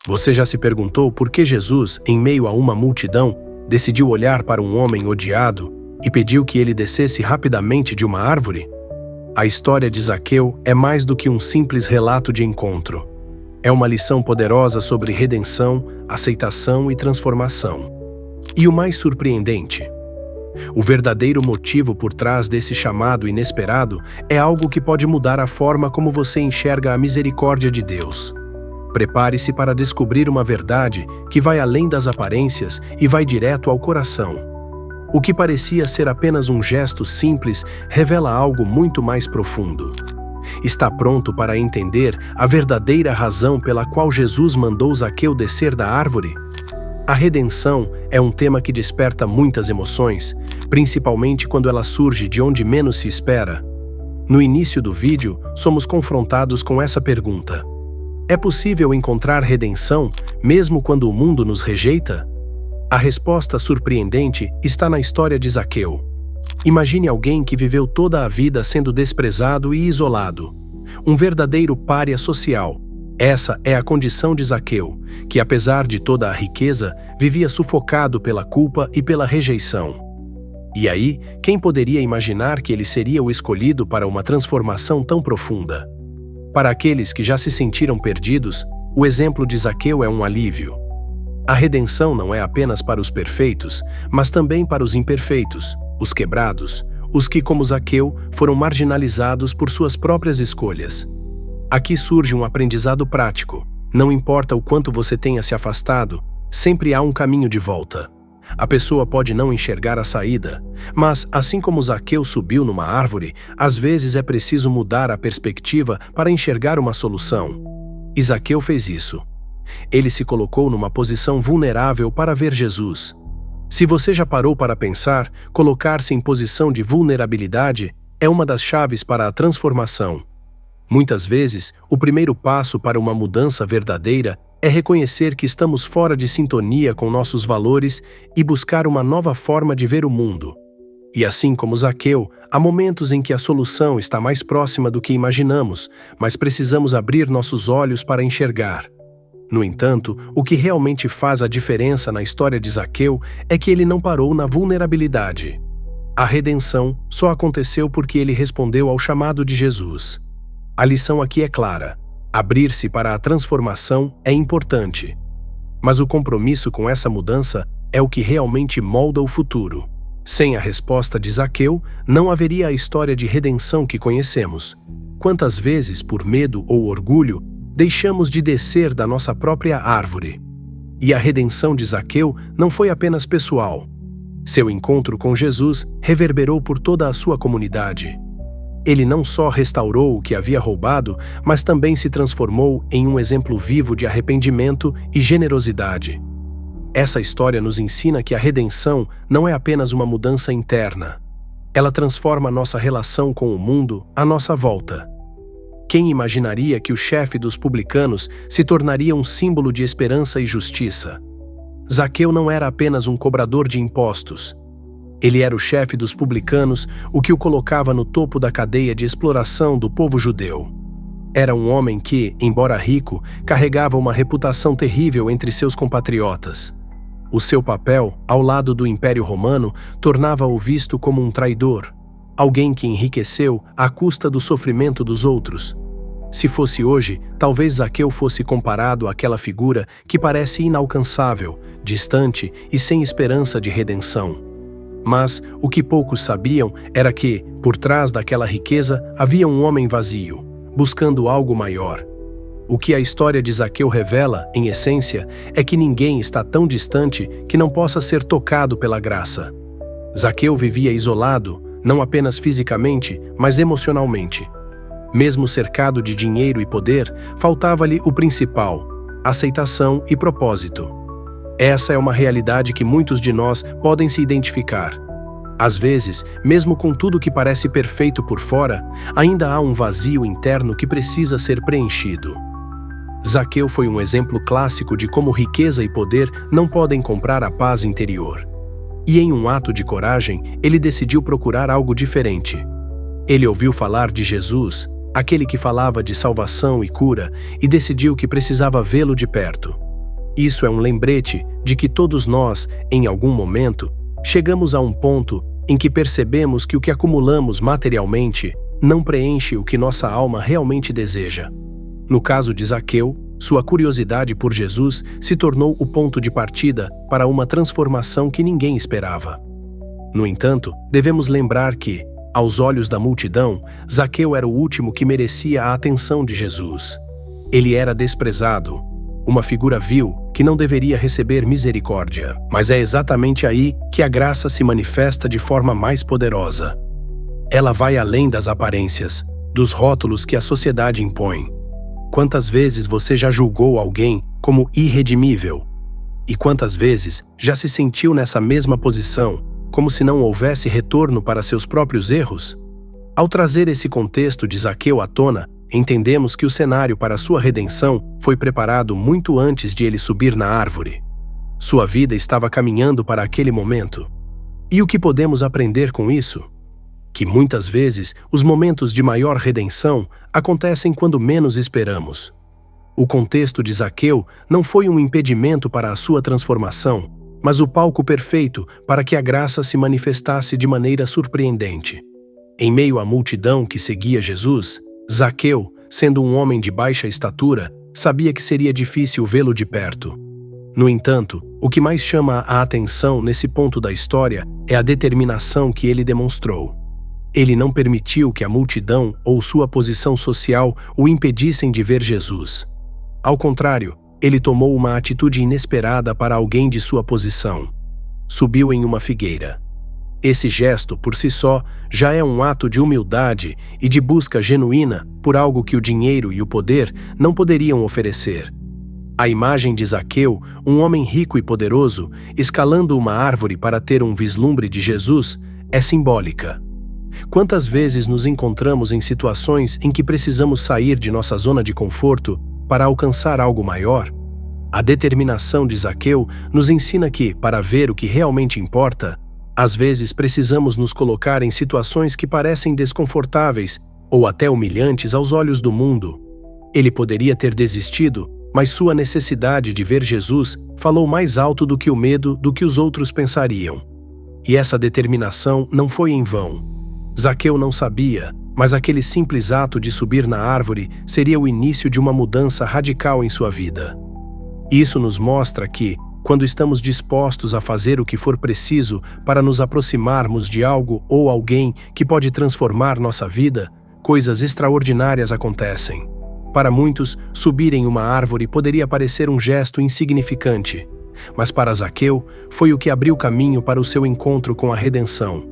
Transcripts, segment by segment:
Você já se perguntou por que Jesus, em meio a uma multidão, decidiu olhar para um homem odiado e pediu que ele descesse rapidamente de uma árvore? A história de Zaqueu é mais do que um simples relato de encontro. É uma lição poderosa sobre redenção, aceitação e transformação. E o mais surpreendente, o verdadeiro motivo por trás desse chamado inesperado é algo que pode mudar a forma como você enxerga a misericórdia de Deus. Prepare-se para descobrir uma verdade que vai além das aparências e vai direto ao coração. O que parecia ser apenas um gesto simples revela algo muito mais profundo. Está pronto para entender a verdadeira razão pela qual Jesus mandou Zaqueu descer da árvore? A redenção é um tema que desperta muitas emoções, principalmente quando ela surge de onde menos se espera. No início do vídeo, somos confrontados com essa pergunta: é possível encontrar redenção mesmo quando o mundo nos rejeita? A resposta surpreendente está na história de Zaqueu. Imagine alguém que viveu toda a vida sendo desprezado e isolado. Um verdadeiro pária social. Essa é a condição de Zaqueu, que apesar de toda a riqueza, vivia sufocado pela culpa e pela rejeição. E aí, quem poderia imaginar que ele seria o escolhido para uma transformação tão profunda? Para aqueles que já se sentiram perdidos, o exemplo de Zaqueu é um alívio. A redenção não é apenas para os perfeitos, mas também para os imperfeitos, os quebrados, os que, como Zaqueu, foram marginalizados por suas próprias escolhas. Aqui surge um aprendizado prático. Não importa o quanto você tenha se afastado, sempre há um caminho de volta. A pessoa pode não enxergar a saída, mas, assim como Zaqueu subiu numa árvore, às vezes é preciso mudar a perspectiva para enxergar uma solução. E Zaqueu fez isso. Ele se colocou numa posição vulnerável para ver Jesus. Se você já parou para pensar, colocar-se em posição de vulnerabilidade é uma das chaves para a transformação. Muitas vezes, o primeiro passo para uma mudança verdadeira é reconhecer que estamos fora de sintonia com nossos valores e buscar uma nova forma de ver o mundo. E assim como Zaqueu, há momentos em que a solução está mais próxima do que imaginamos, mas precisamos abrir nossos olhos para enxergar. No entanto, o que realmente faz a diferença na história de Zaqueu é que ele não parou na vulnerabilidade. A redenção só aconteceu porque ele respondeu ao chamado de Jesus. A lição aqui é clara. Abrir-se para a transformação é importante. Mas o compromisso com essa mudança é o que realmente molda o futuro. Sem a resposta de Zaqueu, não haveria a história de redenção que conhecemos. Quantas vezes, por medo ou orgulho, deixamos de descer da nossa própria árvore? E a redenção de Zaqueu não foi apenas pessoal. Seu encontro com Jesus reverberou por toda a sua comunidade. Ele não só restaurou o que havia roubado, mas também se transformou em um exemplo vivo de arrependimento e generosidade. Essa história nos ensina que a redenção não é apenas uma mudança interna. Ela transforma nossa relação com o mundo à nossa volta. Quem imaginaria que o chefe dos publicanos se tornaria um símbolo de esperança e justiça? Zaqueu não era apenas um cobrador de impostos. Ele era o chefe dos publicanos, o que o colocava no topo da cadeia de exploração do povo judeu. Era um homem que, embora rico, carregava uma reputação terrível entre seus compatriotas. O seu papel, ao lado do Império Romano, tornava-o visto como um traidor, alguém que enriqueceu à custa do sofrimento dos outros. Se fosse hoje, talvez Zaqueu fosse comparado àquela figura que parece inalcançável, distante e sem esperança de redenção. Mas o que poucos sabiam era que, por trás daquela riqueza, havia um homem vazio, buscando algo maior. O que a história de Zaqueu revela, em essência, é que ninguém está tão distante que não possa ser tocado pela graça. Zaqueu vivia isolado, não apenas fisicamente, mas emocionalmente. Mesmo cercado de dinheiro e poder, faltava-lhe o principal: aceitação e propósito. Essa é uma realidade que muitos de nós podem se identificar. Às vezes, mesmo com tudo que parece perfeito por fora, ainda há um vazio interno que precisa ser preenchido. Zaqueu foi um exemplo clássico de como riqueza e poder não podem comprar a paz interior. E em um ato de coragem, ele decidiu procurar algo diferente. Ele ouviu falar de Jesus, aquele que falava de salvação e cura, e decidiu que precisava vê-lo de perto. Isso é um lembrete de que todos nós, em algum momento, chegamos a um ponto em que percebemos que o que acumulamos materialmente não preenche o que nossa alma realmente deseja. No caso de Zaqueu, sua curiosidade por Jesus se tornou o ponto de partida para uma transformação que ninguém esperava. No entanto, devemos lembrar que, aos olhos da multidão, Zaqueu era o último que merecia a atenção de Jesus. Ele era desprezado, uma figura vil que não deveria receber misericórdia. Mas é exatamente aí que a graça se manifesta de forma mais poderosa. Ela vai além das aparências, dos rótulos que a sociedade impõe. Quantas vezes você já julgou alguém como irredimível? E quantas vezes já se sentiu nessa mesma posição, como se não houvesse retorno para seus próprios erros? Ao trazer esse contexto de Zaqueu à tona, entendemos que o cenário para sua redenção foi preparado muito antes de ele subir na árvore. Sua vida estava caminhando para aquele momento. E o que podemos aprender com isso? Que muitas vezes os momentos de maior redenção acontecem quando menos esperamos. O contexto de Zaqueu não foi um impedimento para a sua transformação, mas o palco perfeito para que a graça se manifestasse de maneira surpreendente. Em meio à multidão que seguia Jesus, Zaqueu, sendo um homem de baixa estatura, sabia que seria difícil vê-lo de perto. No entanto, o que mais chama a atenção nesse ponto da história é a determinação que ele demonstrou. Ele não permitiu que a multidão ou sua posição social o impedissem de ver Jesus. Ao contrário, ele tomou uma atitude inesperada para alguém de sua posição. Subiu em uma figueira. Esse gesto, por si só, já é um ato de humildade e de busca genuína por algo que o dinheiro e o poder não poderiam oferecer. A imagem de Zaqueu, um homem rico e poderoso, escalando uma árvore para ter um vislumbre de Jesus, é simbólica. Quantas vezes nos encontramos em situações em que precisamos sair de nossa zona de conforto para alcançar algo maior? A determinação de Zaqueu nos ensina que, para ver o que realmente importa, às vezes precisamos nos colocar em situações que parecem desconfortáveis ou até humilhantes aos olhos do mundo. Ele poderia ter desistido, mas sua necessidade de ver Jesus falou mais alto do que o medo do que os outros pensariam. E essa determinação não foi em vão. Zaqueu não sabia, mas aquele simples ato de subir na árvore seria o início de uma mudança radical em sua vida. Isso nos mostra que, quando estamos dispostos a fazer o que for preciso para nos aproximarmos de algo ou alguém que pode transformar nossa vida, coisas extraordinárias acontecem. Para muitos, subir em uma árvore poderia parecer um gesto insignificante, mas para Zaqueu foi o que abriu caminho para o seu encontro com a redenção.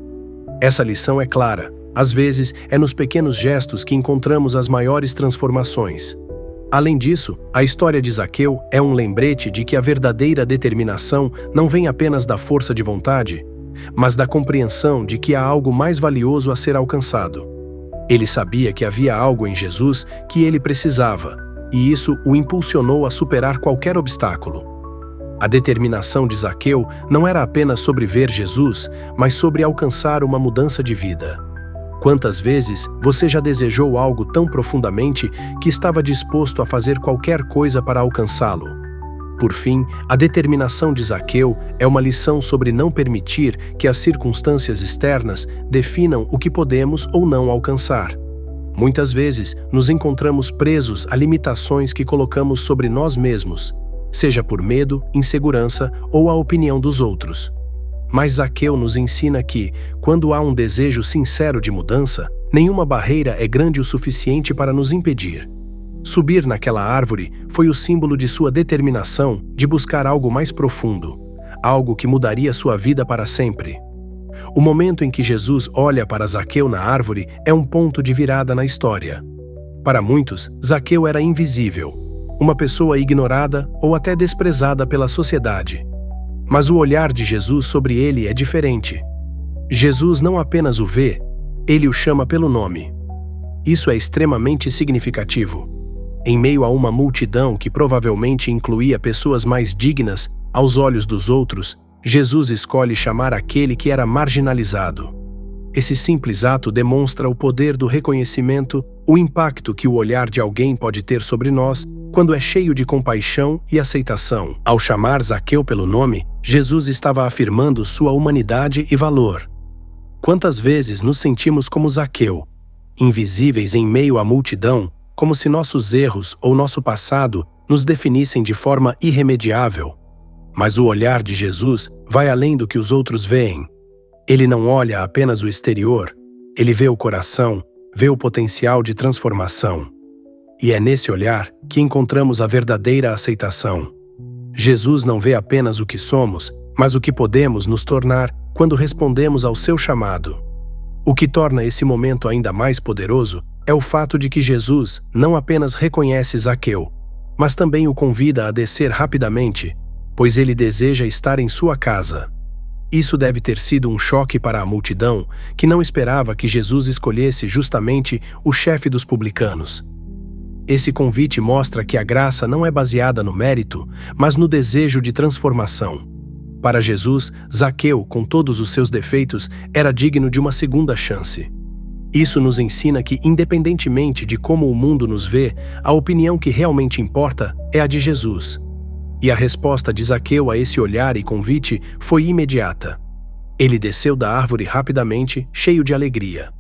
Essa lição é clara. Às vezes, é nos pequenos gestos que encontramos as maiores transformações. Além disso, a história de Zaqueu é um lembrete de que a verdadeira determinação não vem apenas da força de vontade, mas da compreensão de que há algo mais valioso a ser alcançado. Ele sabia que havia algo em Jesus que ele precisava, e isso o impulsionou a superar qualquer obstáculo. A determinação de Zaqueu não era apenas sobre ver Jesus, mas sobre alcançar uma mudança de vida. Quantas vezes você já desejou algo tão profundamente que estava disposto a fazer qualquer coisa para alcançá-lo? Por fim, a determinação de Zaqueu é uma lição sobre não permitir que as circunstâncias externas definam o que podemos ou não alcançar. Muitas vezes, nos encontramos presos a limitações que colocamos sobre nós mesmos, seja por medo, insegurança ou a opinião dos outros. Mas Zaqueu nos ensina que, quando há um desejo sincero de mudança, nenhuma barreira é grande o suficiente para nos impedir. Subir naquela árvore foi o símbolo de sua determinação de buscar algo mais profundo, algo que mudaria sua vida para sempre. O momento em que Jesus olha para Zaqueu na árvore é um ponto de virada na história. Para muitos, Zaqueu era invisível, uma pessoa ignorada ou até desprezada pela sociedade. Mas o olhar de Jesus sobre ele é diferente. Jesus não apenas o vê, ele o chama pelo nome. Isso é extremamente significativo. Em meio a uma multidão que provavelmente incluía pessoas mais dignas aos olhos dos outros, Jesus escolhe chamar aquele que era marginalizado. Esse simples ato demonstra o poder do reconhecimento, o impacto que o olhar de alguém pode ter sobre nós quando é cheio de compaixão e aceitação. Ao chamar Zaqueu pelo nome, Jesus estava afirmando sua humanidade e valor. Quantas vezes nos sentimos como Zaqueu, invisíveis em meio à multidão, como se nossos erros ou nosso passado nos definissem de forma irremediável? Mas o olhar de Jesus vai além do que os outros veem. Ele não olha apenas o exterior, ele vê o coração, vê o potencial de transformação. E é nesse olhar que encontramos a verdadeira aceitação. Jesus não vê apenas o que somos, mas o que podemos nos tornar quando respondemos ao seu chamado. O que torna esse momento ainda mais poderoso é o fato de que Jesus não apenas reconhece Zaqueu, mas também o convida a descer rapidamente, pois ele deseja estar em sua casa. Isso deve ter sido um choque para a multidão, que não esperava que Jesus escolhesse justamente o chefe dos publicanos. Esse convite mostra que a graça não é baseada no mérito, mas no desejo de transformação. Para Jesus, Zaqueu, com todos os seus defeitos, era digno de uma segunda chance. Isso nos ensina que, independentemente de como o mundo nos vê, a opinião que realmente importa é a de Jesus. E a resposta de Zaqueu a esse olhar e convite foi imediata. Ele desceu da árvore rapidamente, cheio de alegria.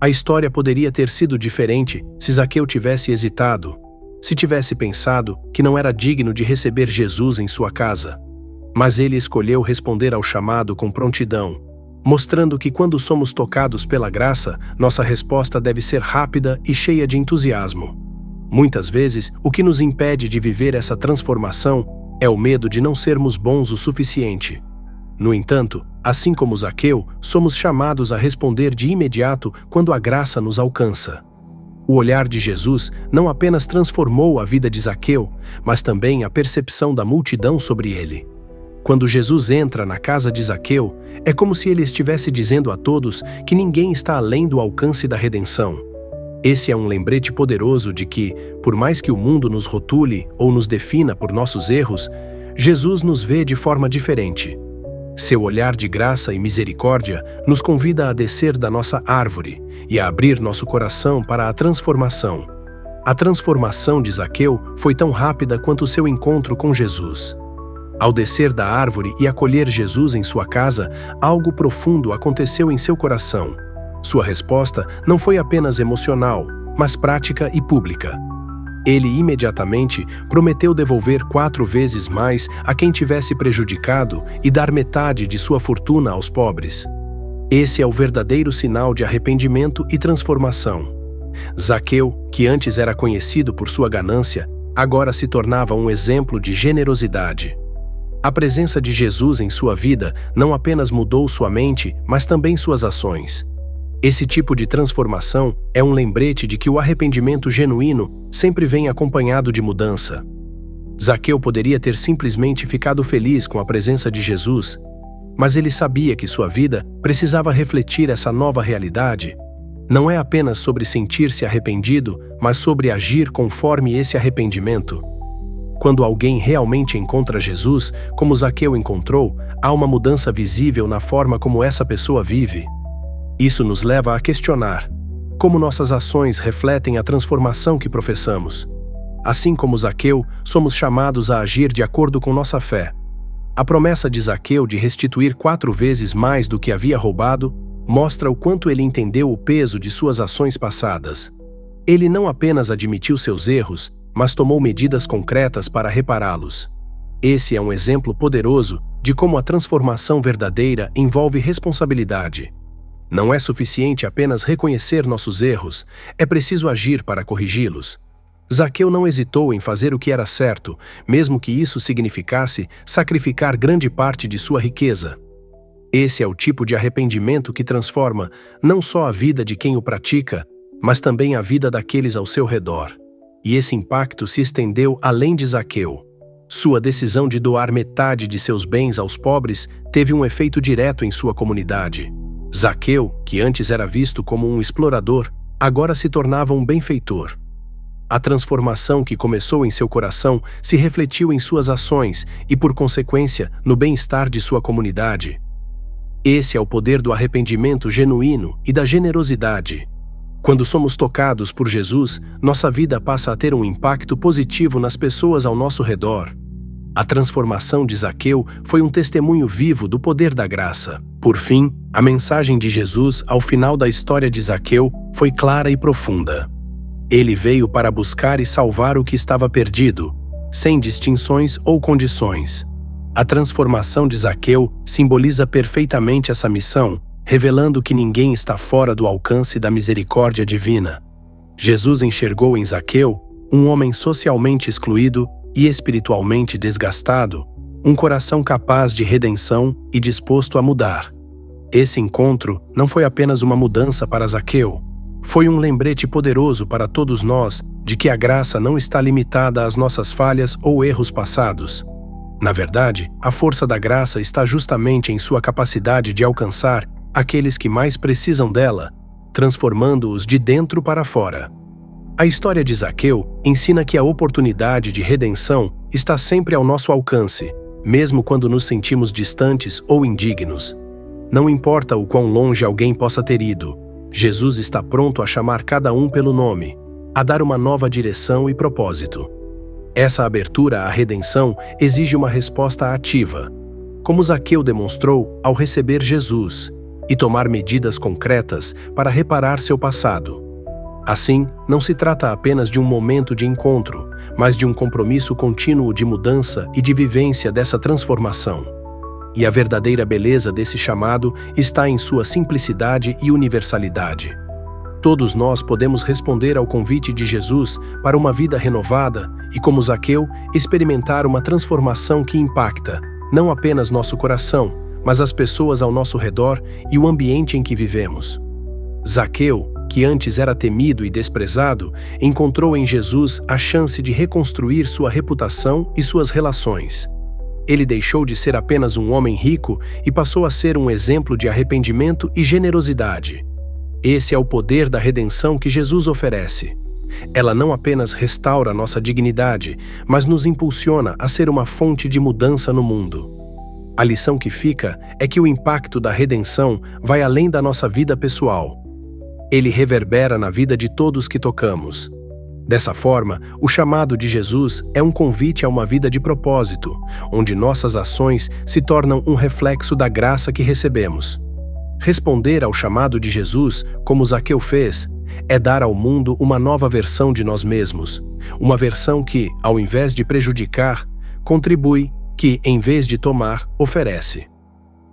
A história poderia ter sido diferente se Zaqueu tivesse hesitado, se tivesse pensado que não era digno de receber Jesus em sua casa. Mas ele escolheu responder ao chamado com prontidão, mostrando que quando somos tocados pela graça, nossa resposta deve ser rápida e cheia de entusiasmo. Muitas vezes, o que nos impede de viver essa transformação é o medo de não sermos bons o suficiente. No entanto, assim como Zaqueu, somos chamados a responder de imediato quando a graça nos alcança. O olhar de Jesus não apenas transformou a vida de Zaqueu, mas também a percepção da multidão sobre ele. Quando Jesus entra na casa de Zaqueu, é como se ele estivesse dizendo a todos que ninguém está além do alcance da redenção. Esse é um lembrete poderoso de que, por mais que o mundo nos rotule ou nos defina por nossos erros, Jesus nos vê de forma diferente. Seu olhar de graça e misericórdia nos convida a descer da nossa árvore e a abrir nosso coração para a transformação. A transformação de Zaqueu foi tão rápida quanto seu encontro com Jesus. Ao descer da árvore e acolher Jesus em sua casa, algo profundo aconteceu em seu coração. Sua resposta não foi apenas emocional, mas prática e pública. Ele imediatamente prometeu devolver 4 vezes mais a quem tivesse prejudicado e dar metade de sua fortuna aos pobres. Esse é o verdadeiro sinal de arrependimento e transformação. Zaqueu, que antes era conhecido por sua ganância, agora se tornava um exemplo de generosidade. A presença de Jesus em sua vida não apenas mudou sua mente, mas também suas ações. Esse tipo de transformação é um lembrete de que o arrependimento genuíno sempre vem acompanhado de mudança. Zaqueu poderia ter simplesmente ficado feliz com a presença de Jesus, mas ele sabia que sua vida precisava refletir essa nova realidade. Não é apenas sobre sentir-se arrependido, mas sobre agir conforme esse arrependimento. Quando alguém realmente encontra Jesus, como Zaqueu encontrou, há uma mudança visível na forma como essa pessoa vive. Isso nos leva a questionar como nossas ações refletem a transformação que professamos. Assim como Zaqueu, somos chamados a agir de acordo com nossa fé. A promessa de Zaqueu de restituir 4 vezes mais do que havia roubado mostra o quanto ele entendeu o peso de suas ações passadas. Ele não apenas admitiu seus erros, mas tomou medidas concretas para repará-los. Esse é um exemplo poderoso de como a transformação verdadeira envolve responsabilidade. Não é suficiente apenas reconhecer nossos erros, é preciso agir para corrigi-los. Zaqueu não hesitou em fazer o que era certo, mesmo que isso significasse sacrificar grande parte de sua riqueza. Esse é o tipo de arrependimento que transforma não só a vida de quem o pratica, mas também a vida daqueles ao seu redor. E esse impacto se estendeu além de Zaqueu. Sua decisão de doar metade de seus bens aos pobres teve um efeito direto em sua comunidade. Zaqueu, que antes era visto como um explorador, agora se tornava um benfeitor. A transformação que começou em seu coração se refletiu em suas ações e, por consequência, no bem-estar de sua comunidade. Esse é o poder do arrependimento genuíno e da generosidade. Quando somos tocados por Jesus, nossa vida passa a ter um impacto positivo nas pessoas ao nosso redor. A transformação de Zaqueu foi um testemunho vivo do poder da graça. Por fim, a mensagem de Jesus ao final da história de Zaqueu foi clara e profunda. Ele veio para buscar e salvar o que estava perdido, sem distinções ou condições. A transformação de Zaqueu simboliza perfeitamente essa missão, revelando que ninguém está fora do alcance da misericórdia divina. Jesus enxergou em Zaqueu um homem socialmente excluído e espiritualmente desgastado, um coração capaz de redenção e disposto a mudar. Esse encontro não foi apenas uma mudança para Zaqueu, foi um lembrete poderoso para todos nós de que a graça não está limitada às nossas falhas ou erros passados. Na verdade, a força da graça está justamente em sua capacidade de alcançar aqueles que mais precisam dela, transformando-os de dentro para fora. A história de Zaqueu ensina que a oportunidade de redenção está sempre ao nosso alcance, mesmo quando nos sentimos distantes ou indignos. Não importa o quão longe alguém possa ter ido, Jesus está pronto a chamar cada um pelo nome, a dar uma nova direção e propósito. Essa abertura à redenção exige uma resposta ativa, como Zaqueu demonstrou ao receber Jesus e tomar medidas concretas para reparar seu passado. Assim, não se trata apenas de um momento de encontro, mas de um compromisso contínuo de mudança e de vivência dessa transformação. E a verdadeira beleza desse chamado está em sua simplicidade e universalidade. Todos nós podemos responder ao convite de Jesus para uma vida renovada e, como Zaqueu, experimentar uma transformação que impacta não apenas nosso coração, mas as pessoas ao nosso redor e o ambiente em que vivemos. Zaqueu, que antes era temido e desprezado, encontrou em Jesus a chance de reconstruir sua reputação e suas relações. Ele deixou de ser apenas um homem rico e passou a ser um exemplo de arrependimento e generosidade. Esse é o poder da redenção que Jesus oferece. Ela não apenas restaura nossa dignidade, mas nos impulsiona a ser uma fonte de mudança no mundo. A lição que fica é que o impacto da redenção vai além da nossa vida pessoal. Ele reverbera na vida de todos que tocamos. Dessa forma, o chamado de Jesus é um convite a uma vida de propósito, onde nossas ações se tornam um reflexo da graça que recebemos. Responder ao chamado de Jesus, como Zaqueu fez, é dar ao mundo uma nova versão de nós mesmos, uma versão que, ao invés de prejudicar, contribui, que, em vez de tomar, oferece.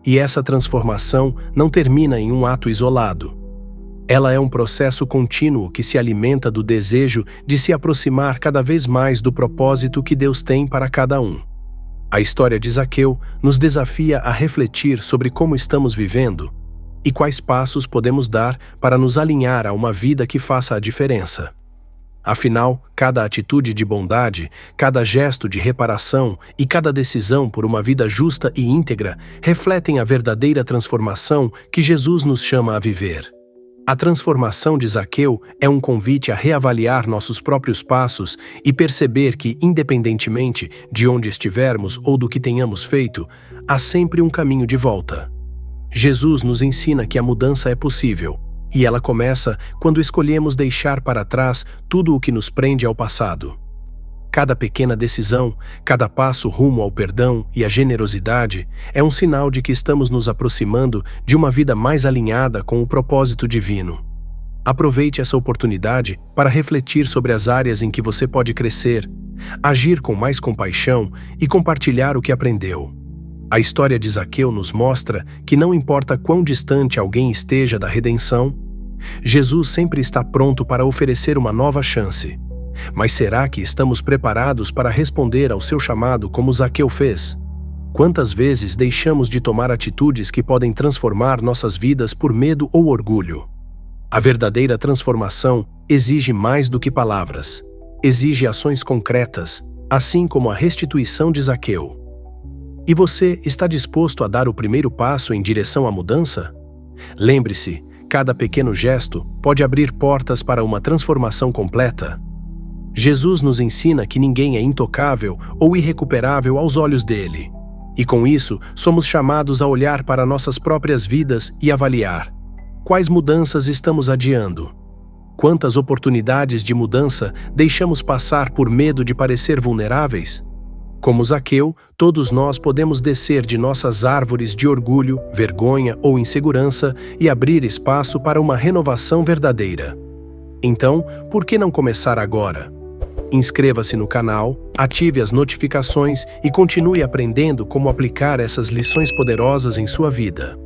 E essa transformação não termina em um ato isolado. Ela é um processo contínuo que se alimenta do desejo de se aproximar cada vez mais do propósito que Deus tem para cada um. A história de Zaqueu nos desafia a refletir sobre como estamos vivendo e quais passos podemos dar para nos alinhar a uma vida que faça a diferença. Afinal, cada atitude de bondade, cada gesto de reparação e cada decisão por uma vida justa e íntegra refletem a verdadeira transformação que Jesus nos chama a viver. A transformação de Zaqueu é um convite a reavaliar nossos próprios passos e perceber que, independentemente de onde estivermos ou do que tenhamos feito, há sempre um caminho de volta. Jesus nos ensina que a mudança é possível, e ela começa quando escolhemos deixar para trás tudo o que nos prende ao passado. Cada pequena decisão, cada passo rumo ao perdão e à generosidade é um sinal de que estamos nos aproximando de uma vida mais alinhada com o propósito divino. Aproveite essa oportunidade para refletir sobre as áreas em que você pode crescer, agir com mais compaixão e compartilhar o que aprendeu. A história de Zaqueu nos mostra que não importa quão distante alguém esteja da redenção, Jesus sempre está pronto para oferecer uma nova chance. Mas será que estamos preparados para responder ao seu chamado como Zaqueu fez? Quantas vezes deixamos de tomar atitudes que podem transformar nossas vidas por medo ou orgulho? A verdadeira transformação exige mais do que palavras. Exige ações concretas, assim como a restituição de Zaqueu. E você está disposto a dar o primeiro passo em direção à mudança? Lembre-se, cada pequeno gesto pode abrir portas para uma transformação completa. Jesus nos ensina que ninguém é intocável ou irrecuperável aos olhos dele. E com isso, somos chamados a olhar para nossas próprias vidas e avaliar: quais mudanças estamos adiando? Quantas oportunidades de mudança deixamos passar por medo de parecer vulneráveis? Como Zaqueu, todos nós podemos descer de nossas árvores de orgulho, vergonha ou insegurança e abrir espaço para uma renovação verdadeira. Então, por que não começar agora? Inscreva-se no canal, ative as notificações e continue aprendendo como aplicar essas lições poderosas em sua vida.